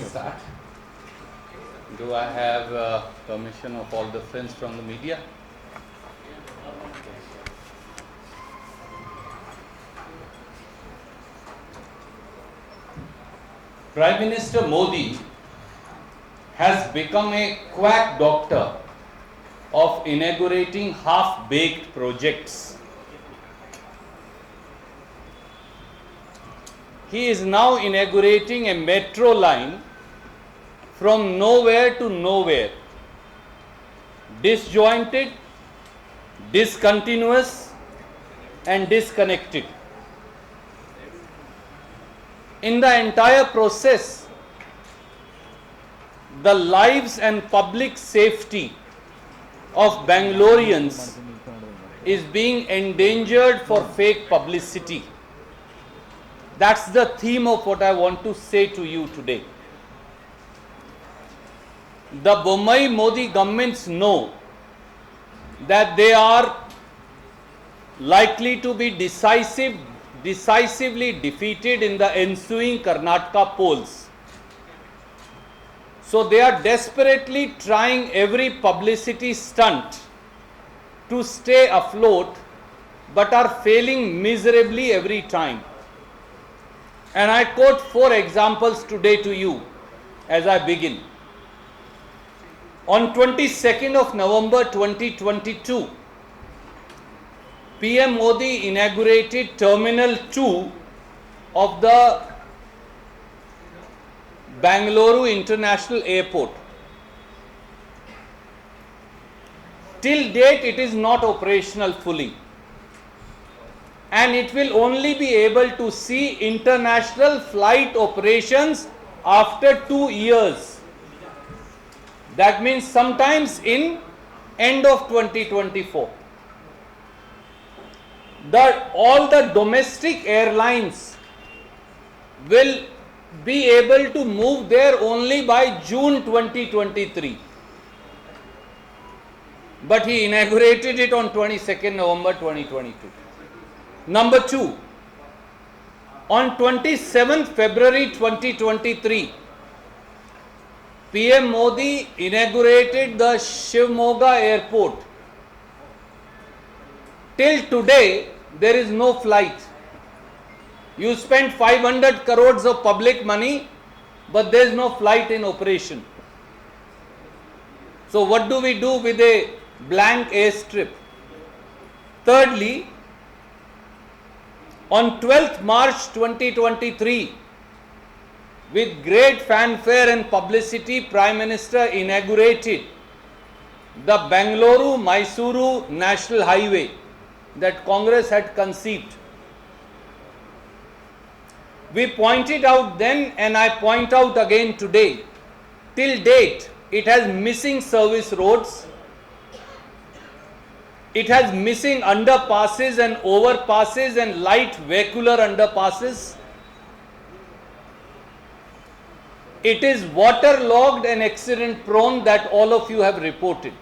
start. Do I have permission of all the friends from the media? Prime Minister Modi has become a quack doctor of inaugurating half-baked projects. He is now inaugurating a metro line from nowhere to nowhere, disjointed, discontinuous and disconnected. In the entire process, the lives and public safety of Bangaloreans is being endangered for fake publicity. That's the theme of what I want to say to you today. The Bommai Modi governments know that they are likely to be decisively defeated in the ensuing Karnataka polls. So they are desperately trying every publicity stunt to stay afloat, but are failing miserably every time. And I quote 4 examples today to you as I begin. On 22nd of November 2022, PM Modi inaugurated Terminal 2 of the Bangalore International Airport. Till date, it is not operational fully, and it will only be able to see international flight operations after 2 years. That means sometimes in end of 2024. All the domestic airlines will be able to move there only by June 2023. But he inaugurated it on 22nd November 2022. Number 2, on 27th February 2023, PM Modi inaugurated the Shivamogga airport. Till today, there is no flight. You spent 500 crores of public money, but there is no flight in operation. So what do we do with a blank airstrip? Thirdly, on 12th March 2023, with great fanfare and publicity, Prime Minister inaugurated the Bangalore-Mysuru National Highway that Congress had conceived. We pointed out then, and I point out again today, till date, it has missing service roads, it has missing underpasses and overpasses and light vehicular underpasses. It is waterlogged and accident prone, that all of you have reported.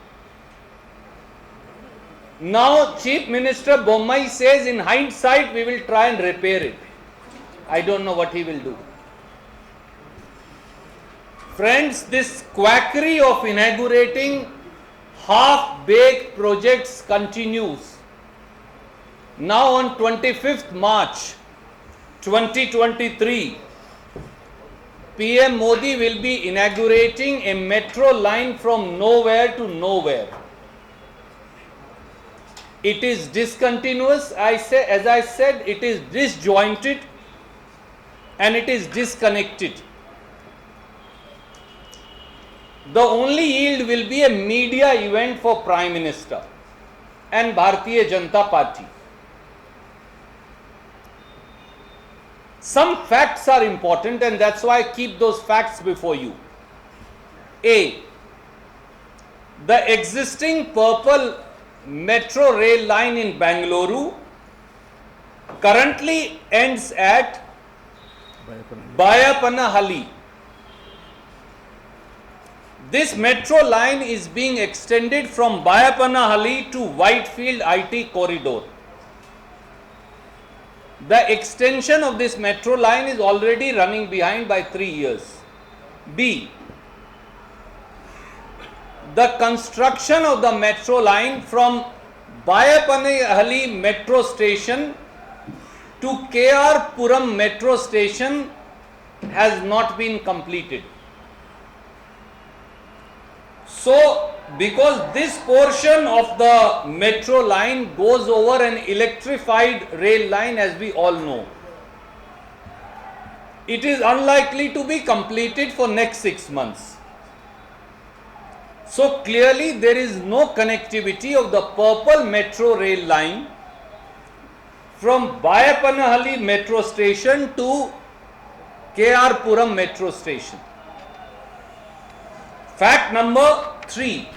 Now Chief Minister Bommai says, in hindsight we will try and repair it. I don't know what he will do. Friends, this quackery of inaugurating half-baked projects continues. Now on 25th March 2023, PM Modi will be inaugurating a metro line from nowhere to nowhere. It is discontinuous, as I said, it is disjointed and it is disconnected. The only yield will be a media event for Prime Minister and Bharatiya Janata Party. Some facts are important, and that's why I keep those facts before you. A, the existing purple metro rail line in Bangalore currently ends at Bayapanahalli. This metro line is being extended from Bayapanahalli to Whitefield IT corridor. The extension of this metro line is already running behind by 3 years. B. The construction of the metro line from Bayapanhalli metro station to K.R. Puram metro station has not been completed. So, because this portion of the metro line goes over an electrified rail line, as we all know, it is unlikely to be completed for next 6 months. So clearly there is no connectivity of the purple metro rail line from Bayapanhalli metro station to K.R. Puram metro station. Fact number 3.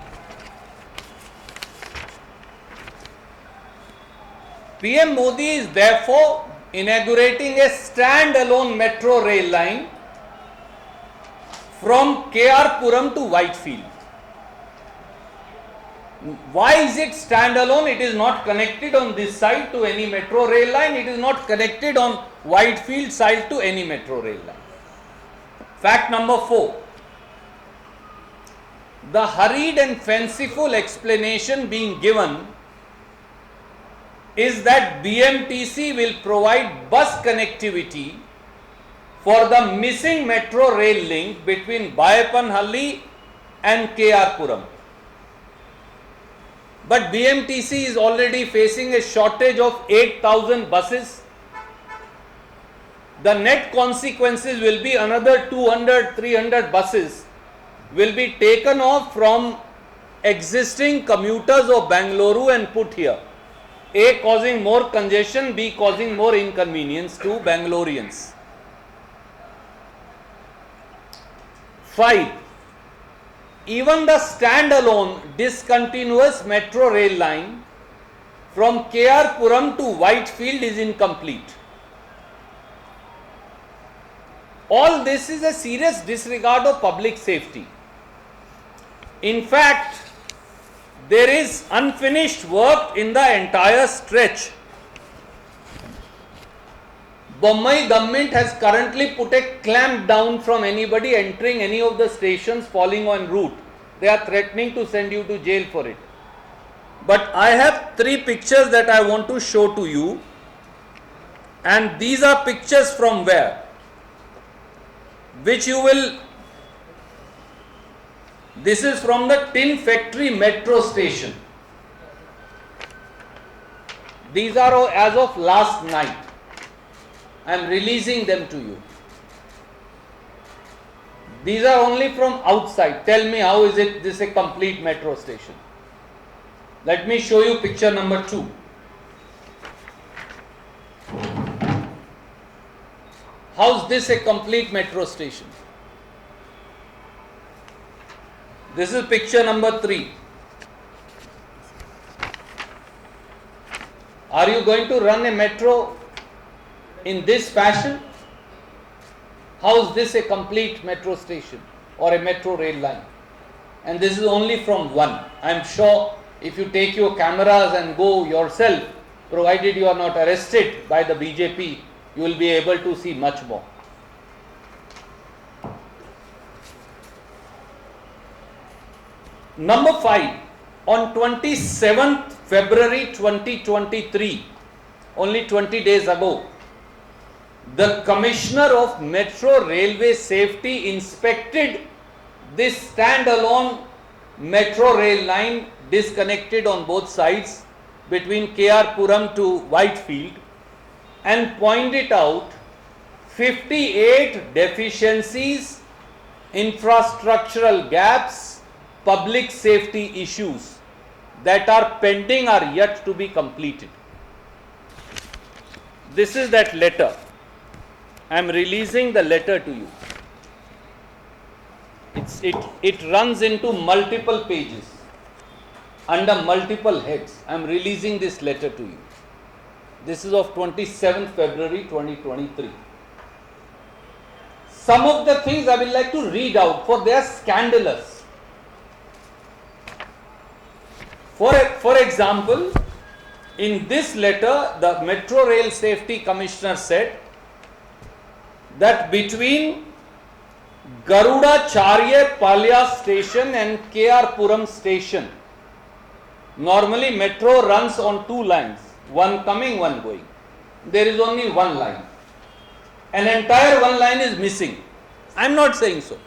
PM Modi is therefore inaugurating a stand-alone metro rail line from K.R. Puram to Whitefield. Why is it stand-alone? It is not connected on this side to any metro rail line. It is not connected on Whitefield side to any metro rail line. Fact number 4. The hurried and fanciful explanation being given is that BMTC will provide bus connectivity for the missing metro rail link between Bayapanhalli and K.R. Puram. But BMTC is already facing a shortage of 8,000 buses. The net consequences will be another 200, 300 buses will be taken off from existing commuters of Bengaluru and put here. A, causing more congestion, B, causing more inconvenience to Bangaloreans. 5. Even the stand-alone discontinuous metro rail line from K.R. Puram to Whitefield is incomplete. All this is a serious disregard of public safety. In fact, there is unfinished work in the entire stretch. Bombay government has currently put a clamp down from anybody entering any of the stations falling on route. They are threatening to send you to jail for it. But I have 3 pictures that I want to show to you, and these are pictures from where? Which you will, this is from the Tin Factory metro station. These are as of last night. I am releasing them to you. These are only from outside. Tell me, how is it this a complete metro station? Let me show you picture number 2. How is this a complete metro station? This is picture number 3. Are you going to run a metro in this fashion? How is this a complete metro station or a metro rail line? And this is only from one. I am sure if you take your cameras and go yourself, provided you are not arrested by the BJP, you will be able to see much more. Number 5, on 27th February 2023, only 20 days ago, the Commissioner of Metro Railway Safety inspected this standalone metro rail line disconnected on both sides between K.R. Puram to Whitefield and pointed out 58 deficiencies, infrastructural gaps, public safety issues that are pending, are yet to be completed. This is that letter. I am releasing the letter to you. It runs into multiple pages, under multiple heads. I am releasing this letter to you. This is of 27th February 2023. Some of the things I will like to read out, for they are scandalous. For example, in this letter, the Metro Rail Safety Commissioner said that between Garuda Charya Palya station and KR Puram station. Normally metro runs on two lines, one coming, one going. There is only one line. An entire one line is missing. I am not saying so.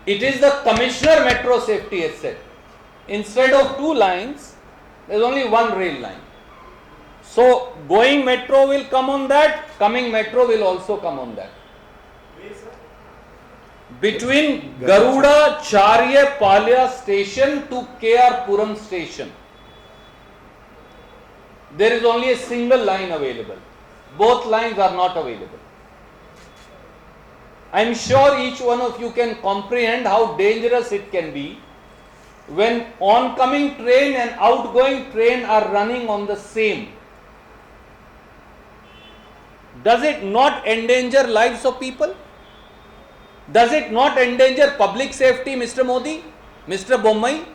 It is the Commissioner Metro Safety has said. Instead of two lines, there is only one rail line. So, going metro will come on that, coming metro will also come on that. Between Garuda Charya Palya station to KR Puram station, there is only a single line available. Both lines are not available. I am sure each one of you can comprehend how dangerous it can be when oncoming train and outgoing train are running on the same. Does it not endanger lives of people? Does it not endanger public safety, Mr. Modi, Mr. Bommai?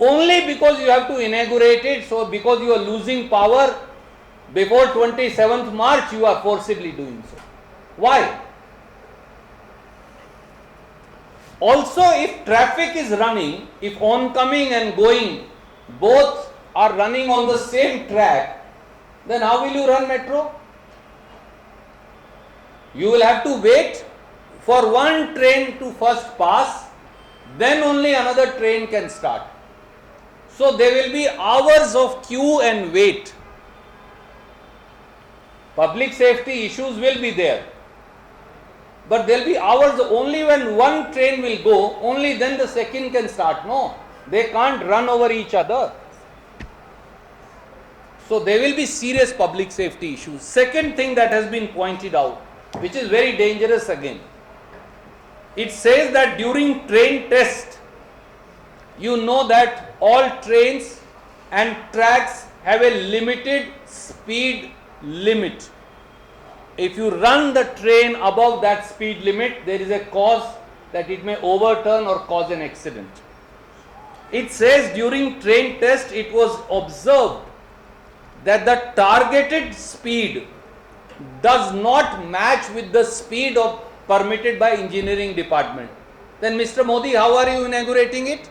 Only because you have to inaugurate it, so because you are losing power before 27th March, you are forcibly doing so. Why? Also, if traffic is running, if oncoming and going both are running on the same track, then how will you run metro? You will have to wait for one train to first pass, then only another train can start. So there will be hours of queue and wait. Public safety issues will be there. But there will be hours only when one train will go, only then the second can start. No, they can't run over each other. So there will be serious public safety issues. Second thing that has been pointed out, which is very dangerous again. It says that during train test, you know that all trains and tracks have a limited speed limit. If you run the train above that speed limit, there is a cause that it may overturn or cause an accident. It says during train test, it was observed that the targeted speed does not match with the speed of permitted by engineering department. Then Mr. Modi, how are you inaugurating it?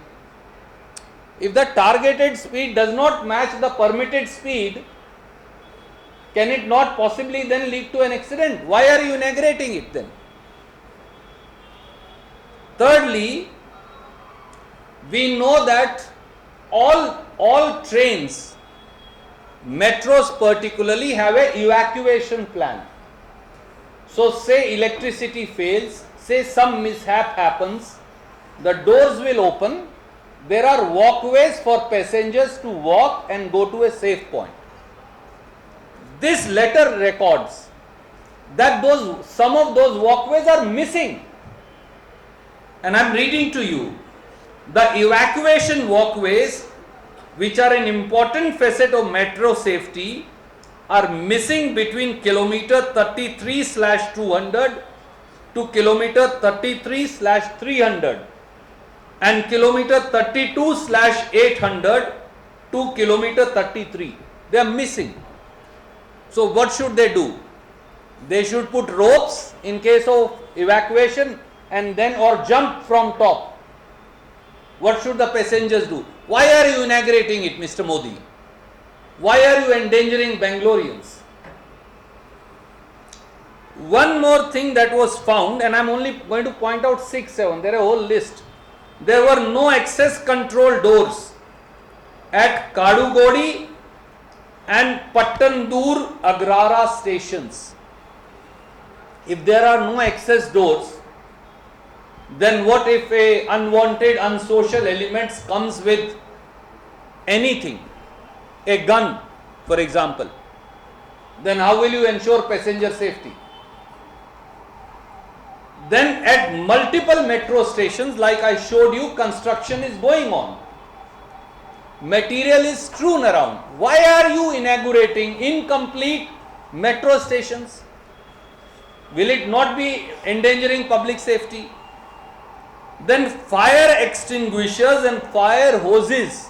If the targeted speed does not match the permitted speed, can it not possibly then lead to an accident? Why are you inaugurating it then? Thirdly, we know that all trains, metros particularly, have an evacuation plan. So say electricity fails, say some mishap happens, the doors will open, there are walkways for passengers to walk and go to a safe point. This letter records that some of those walkways are missing. And I am reading to you, the evacuation walkways, which are an important facet of metro safety, are missing between kilometer 33/200 to kilometer 33/300 and kilometer 32/800 to kilometer 33. They are missing. So what should they do? They should put ropes in case of evacuation and then or jump from top. What should the passengers do? Why are you inaugurating it, Mr. Modi? Why are you endangering Bangaloreans? One more thing that was found, and I am only going to point out 6, 7, there are a whole list. There were no access control doors at Kadugodi and Pattandur Agrara stations. If there are no access doors, then what if a unwanted, unsocial elements comes with anything, a gun for example, then how will you ensure passenger safety? Then at multiple metro stations, like I showed you, construction is going on. Material is strewn around. Why are you inaugurating incomplete metro stations? Will it not be endangering public safety? Then fire extinguishers and fire hoses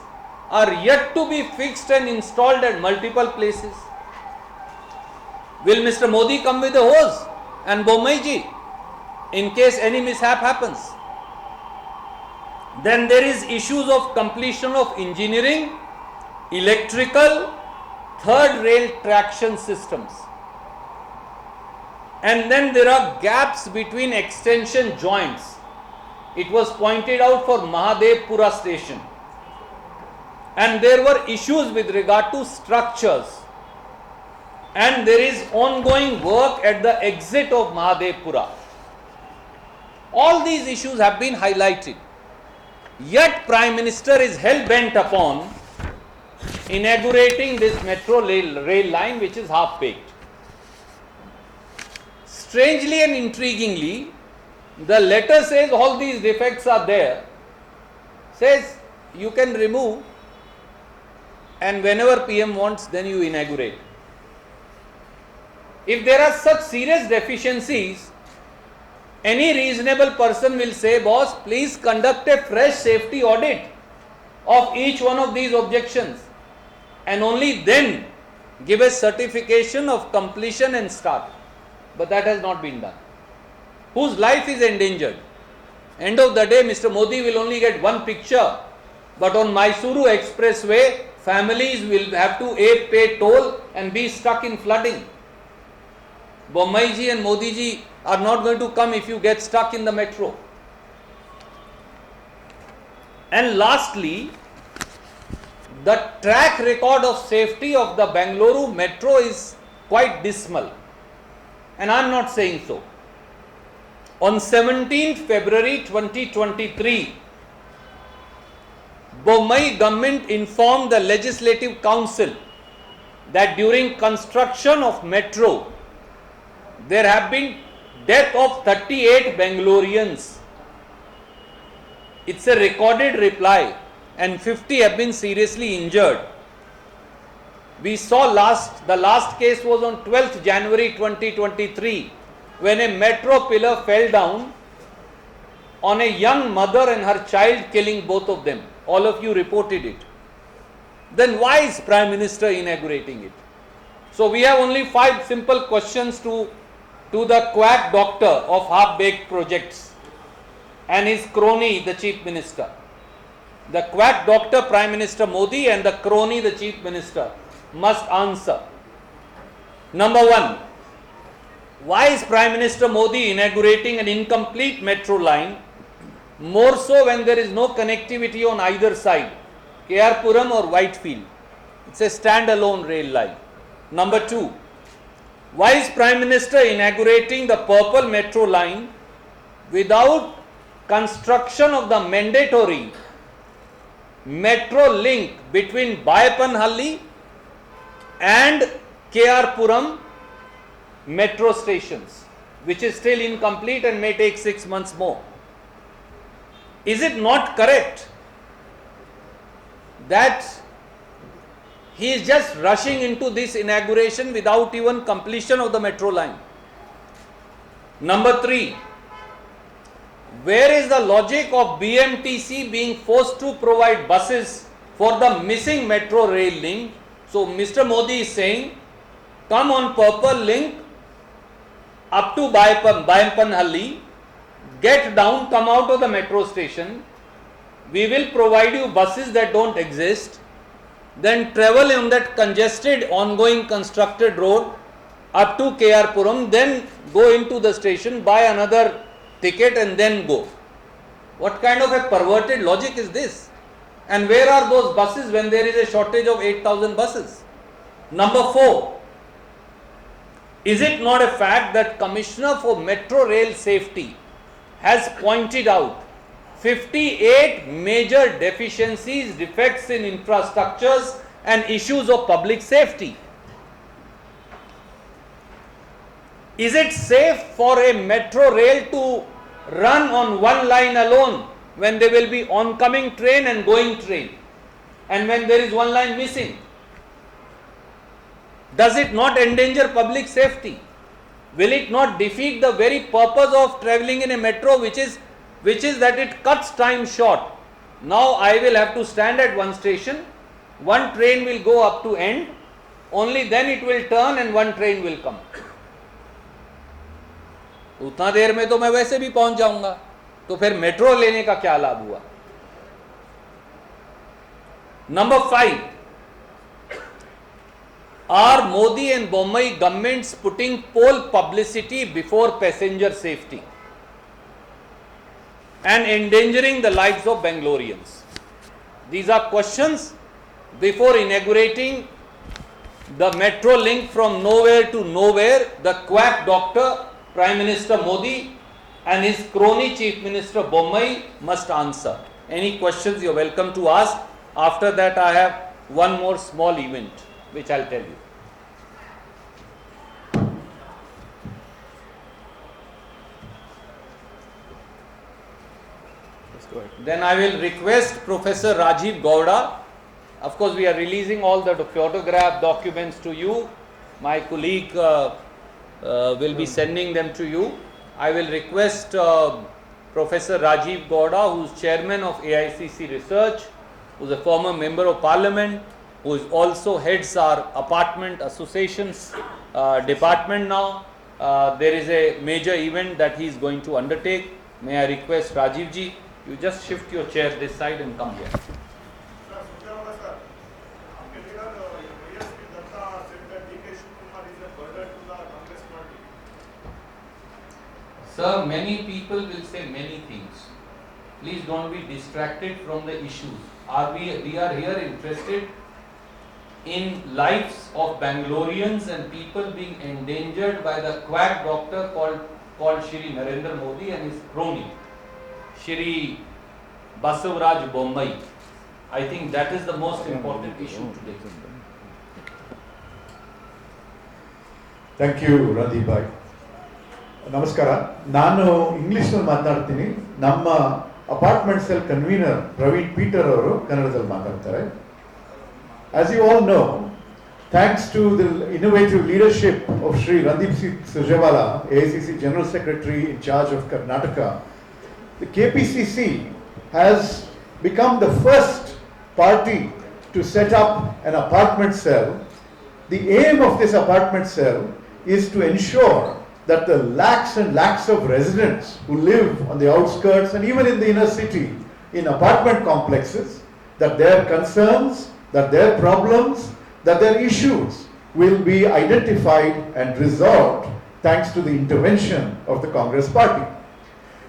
are yet to be fixed and installed at multiple places. Will Mr. Modi come with a hose? and Bommaiji, in case any mishap happens. Then there is issues of completion of engineering, electrical, third rail traction systems. And then there are gaps between extension joints. It was pointed out for Mahadevpura station. And there were issues with regard to structures. And there is ongoing work at the exit of Mahadevpura. All these issues have been highlighted. Yet Prime Minister is hell-bent upon inaugurating this metro rail line, which is half-baked. Strangely and intriguingly, the letter says all these defects are there, says you can remove, and whenever PM wants, then you inaugurate. If there are such serious deficiencies, any reasonable person will say, boss, please conduct a fresh safety audit of each one of these objections, and only then give a certification of completion and start. But that has not been done. Whose life is endangered? End of the day, Mr. Modi will only get one picture, but on Mysuru Expressway, families will have to pay toll and be stuck in flooding. Bommaiji and Modiji are not going to come if you get stuck in the metro. And lastly, the track record of safety of the Bengaluru metro is quite dismal. And I am not saying so. On 17th February 2023, Bombay government informed the Legislative Council that during construction of metro, there have been death of 38 Bangaloreans. It's a recorded reply, and 50 have been seriously injured. We saw the last case was on 12th January 2023, when a metro pillar fell down on a young mother and her child, killing both of them. All of you reported it. Then why is Prime Minister inaugurating it? So we have only 5 simple questions to the quack doctor of half-baked projects and his crony, the Chief Minister. The quack doctor, Prime Minister Modi, and the crony, the Chief Minister, must answer. Number 1, why is Prime Minister Modi inaugurating an incomplete metro line, more so when there is no connectivity on either side, KR-Puram or Whitefield? It's a standalone rail line. Number 2, why is Prime Minister inaugurating the purple metro line without construction of the mandatory metro link between Bayapanhalli and KR-Puram metro stations, which is still incomplete and may take 6 months more? Is it not correct that he is just rushing into this inauguration without even completion of the metro line? Number 3, where is the logic of BMTC being forced to provide buses for the missing metro rail link? So Mr. Modi is saying, come on purple link up to Bayapanhalli, get down, come out of the metro station, we will provide you buses that don't exist, then travel on that congested, ongoing constructed road up to KR-Puram, then go into the station, buy another ticket and then go. What kind of a perverted logic is this? And where are those buses when there is a shortage of 8,000 buses? Number 4, is it not a fact that Commissioner for Metro Rail Safety has pointed out 58 major deficiencies, defects in infrastructures and issues of public safety? Is it safe for a metro rail to run on one line alone when there will be oncoming train and going train, and when there is one line missing? Does it not endanger public safety? Will it not defeat the very purpose of travelling in a metro, which is that it cuts time short? Now I will have to stand at one station, one train will go up to end, only then it will turn and one train will come. उतना देर में तो मैं वैसे भी पहुंच जाऊंगा, तो फिर मेट्रो लेने का क्या लाभ हुआ? Number 5, are Modi and Bombay governments putting poll publicity before passenger safety and endangering the lives of Bangaloreans? These are questions before inaugurating the metro link from nowhere to nowhere. The quack doctor, Prime Minister Modi, and his crony Chief Minister Bombay must answer. Any questions you're welcome to ask. After that, I have one more small event which I'll tell you. Then I will request Professor Rajiv Gowda. Of course, we are releasing all the photograph documents to you. My colleague will be sending them to you. I will request Professor Rajiv Gowda, who is chairman of AICC Research, who is a former member of parliament, who is also heads our apartment associations department now. There is a major event that he is going to undertake. May I request Rajiv ji, you just shift your chair this side and come here. Sir, many people will say many things. Please don't be distracted from the issues. We are here interested in lives of Bangaloreans and people being endangered by the quack doctor called Shri Narendra Modi and his crony, Shri Basavaraj Bombay. I think that is the most important issue today. Thank you, Randeep bhai. ನಮಸ್ಕಾರ. ನಾನು ಇಂಗ್ಲಿಷ್ನಲ್ಲಿ ಮಾತನಾಡ್ತೀನಿ. ನಮ್ಮ apartment cell convener Praveen Peter ಅವರು ಕನ್ನಡದಲ್ಲಿ ಮಾತಾಡ್ತಾರೆ. As you all know, thanks to the innovative leadership of Shri Randeep Singh Surjewala, AICC General Secretary in charge of Karnataka, the KPCC has become the first party to set up an apartment cell. The aim of this apartment cell is to ensure that the lakhs and lakhs of residents who live on the outskirts and even in the inner city in apartment complexes, that their concerns, that their problems, that their issues will be identified and resolved thanks to the intervention of the Congress party.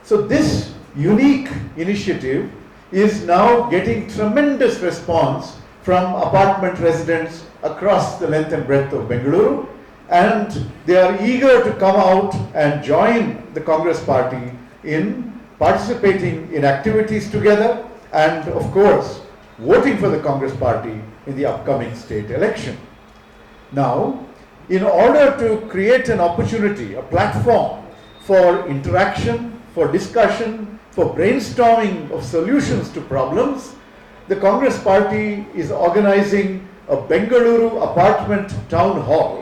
So this unique initiative is now getting tremendous response from apartment residents across the length and breadth of Bengaluru, and they are eager to come out and join the Congress party in participating in activities together and of course voting for the Congress party in the upcoming state election. Now, in order to create an opportunity, a platform for interaction, for discussion, for brainstorming of solutions to problems, the Congress party is organizing a Bengaluru apartment town hall.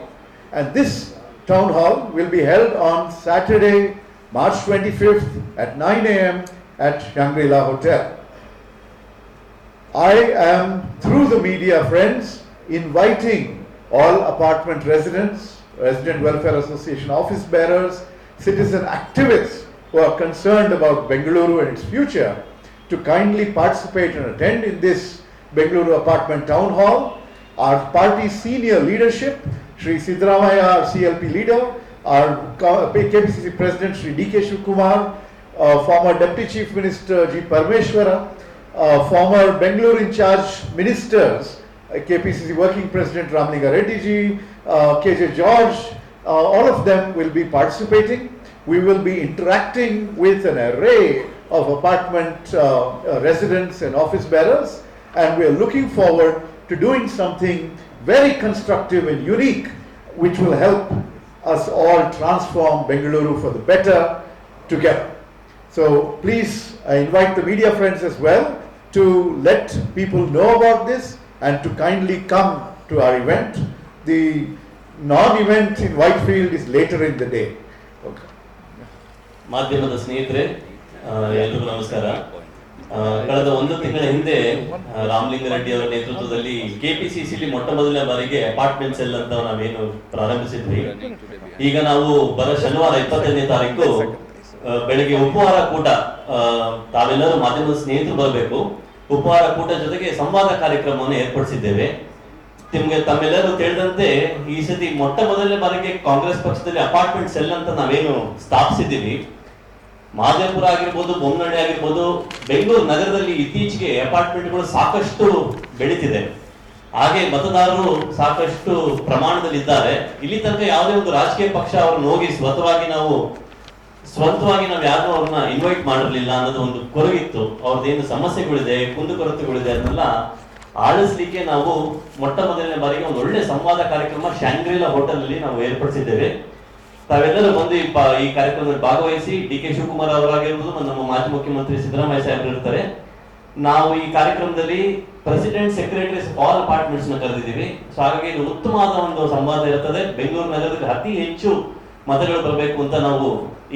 And this town hall will be held on Saturday, March 25th at 9 a.m. at Shangri-La Hotel. I am, through the media friends, inviting all apartment residents, Resident Welfare Association office bearers, citizen activists who are concerned about Bengaluru and its future to kindly participate and attend in this Bengaluru apartment town hall. Our party's senior leadership, Shri Siddaramaiah, our CLP leader, our KPCC President Shri D.K. Shivkumar, former Deputy Chief Minister G. Parmeshwara, former Bengaluru in charge ministers, KPCC Working President Ramlinga Reddy ji, KJ George, all of them will be participating. We will be interacting with an array of apartment residents and office bearers, and we are looking forward to doing something very constructive and unique, which will help us all transform Bengaluru for the better together. So please, I invite the media friends as well to let people know about this and to kindly come to our event. The non-event in Whitefield is later in the day. Okay. ಮಾಧ್ಯಮದ ಸ್ನೇಹಿತರೆ ಎಲ್ಲರಿಗೂ ನಮಸ್ಕಾರ. ಕಳೆದ ಒಂದು ತಿಂಗಳ ಹಿಂದೆ ರಾಮಲಿಂಗಾರೆಡ್ಡಿ ಅವರ ನೇತೃತ್ವದಲ್ಲಿ ಕೆಪಿಸಿಸಿಲಿ ಮೊಟ್ಟ ಮೊದಲನೇ ಬಾರಿಗೆ ಅಪಾರ್ಟ್ಮೆಂಟ್ ಸೆಲ್ ಅಂತ ನಾವೇನು ಪ್ರಾರಂಭಿಸಿದ್ವಿ. ಈಗ ನಾವು ಬರೋ ಶನಿವಾರ 25ನೇ ತಾರೀಕು ಬೆಳಿಗ್ಗೆ ಉಪಹಾರ ಕೂಟ, ತಾವೆಲ್ಲರೂ ಮಾಧ್ಯಮದ ಸ್ನೇಹಿತರು ಬರಬೇಕು. ಉಪಹಾರ ಕೂಟ ಜೊತೆಗೆ ಸಂವಾದ ಕಾರ್ಯಕ್ರಮವನ್ನು ಏರ್ಪಡಿಸಿದ್ದೇವೆ. ತಮ್ಮೆಲ್ಲರೂ ತಿಳಿದಂತೆ ಈ ಸತಿ ಮೊಟ್ಟ ಮೊದಲನೇ ಬಾರಿಗೆ ಕಾಂಗ್ರೆಸ್ ಪಕ್ಷದಲ್ಲಿ ಅಪಾರ್ಟ್ಮೆಂಟ್ ಸೆಲ್ ಅಂತ ನಾವೇನು ಸ್ಥಾಪಿಸಿದ್ದೀವಿ. ಮಾದೇಪುರ ಆಗಿರ್ಬೋದು, ಬೊಮ್ಮನಹಳ್ಳಿ ಆಗಿರ್ಬೋದು, ಬೆಂಗಳೂರು ನಗರದಲ್ಲಿ ಇತ್ತೀಚೆಗೆ ಅಪಾರ್ಟ್ಮೆಂಟ್ಗಳು ಸಾಕಷ್ಟು ಬೆಳೀತಿದೆ. ಹಾಗೆ ಮತದಾರರು ಸಾಕಷ್ಟು ಪ್ರಮಾಣದಲ್ಲಿ ಇದ್ದಾರೆ. ಇಲ್ಲಿ ತನಕ ಯಾವುದೇ ಒಂದು ರಾಜಕೀಯ ಪಕ್ಷ ಅವ್ರನ್ನ ಹೋಗಿ ಸ್ವಂತವಾಗಿ ನಾವು ಯಾರು ಅವ್ರನ್ನ ಇನ್ವೈಟ್ ಮಾಡಿರ್ಲಿಲ್ಲ ಅನ್ನೋದು ಒಂದು ಕೊರಗಿತ್ತು. ಅವ್ರದ್ದೇನು ಸಮಸ್ಯೆಗಳಿದೆ, ಕುಂದುಕೊರತೆಗಳಿದೆ ಅದನ್ನೆಲ್ಲ ಆಳಿಸ್ಲಿಕ್ಕೆ ನಾವು ಮೊಟ್ಟ ಮೊದಲನೇ ಬಾರಿಗೆ ಒಂದು ಒಳ್ಳೆ ಸಂವಾದ ಕಾರ್ಯಕ್ರಮ ಶಾಂಗ್ರಿಲಾ ಹೋಟೆಲ್ ಅಲ್ಲಿ ನಾವು ಏರ್ಪಡಿಸಿದ್ದೇವೆ. ತಾವೆಲ್ಲರೂ ಬಂದು ಈ ಕಾರ್ಯಕ್ರಮದಲ್ಲಿ ಭಾಗವಹಿಸಿ, ಡಿ.ಕೆ. ಶಿವಕುಮಾರ್ ಅವರಾಗಿರ್ಬೋದು, ನಮ್ಮ ಮಾಜಿ ಮುಖ್ಯಮಂತ್ರಿ ಸಿದ್ದರಾಮಯ್ಯ ಸಾಹೇಬರು ಇರ್ತಾರೆ. ನಾವು ಈ ಕಾರ್ಯಕ್ರಮದಲ್ಲಿ ಪ್ರೆಸಿಡೆಂಟ್, ಸೆಕ್ರೆಟರೀಸ್ ಆಲ್ ಅಪಾರ್ಟ್ಮೆಂಟ್ಸ್ ನ ಕರೆದಿದ್ದೀವಿ. ಸೊ ಹಾಗಾಗಿ ಇದು ಉತ್ತಮವಾದ ಒಂದು ಸಂವಾದ ಇರುತ್ತದೆ. ಬೆಂಗಳೂರು ನಗರದಲ್ಲಿ ಅತಿ ಹೆಚ್ಚು ಮತಗಳು ಬರಬೇಕು ಅಂತ ನಾವು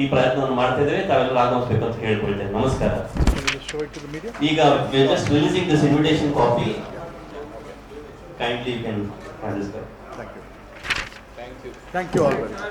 ಈ ಪ್ರಯತ್ನವನ್ನು ಮಾಡ್ತಾ ಇದ್ದೇವೆ. ತಾವೆಲ್ಲರೂ ಆಗಮಿಸಬೇಕು ಅಂತ ಹೇಳ್ಕೊಳ್ತೇನೆ. ನಮಸ್ಕಾರ. ಈಗ just releasing this invitation copy. Kindly you can hand this back. Thank you all very much.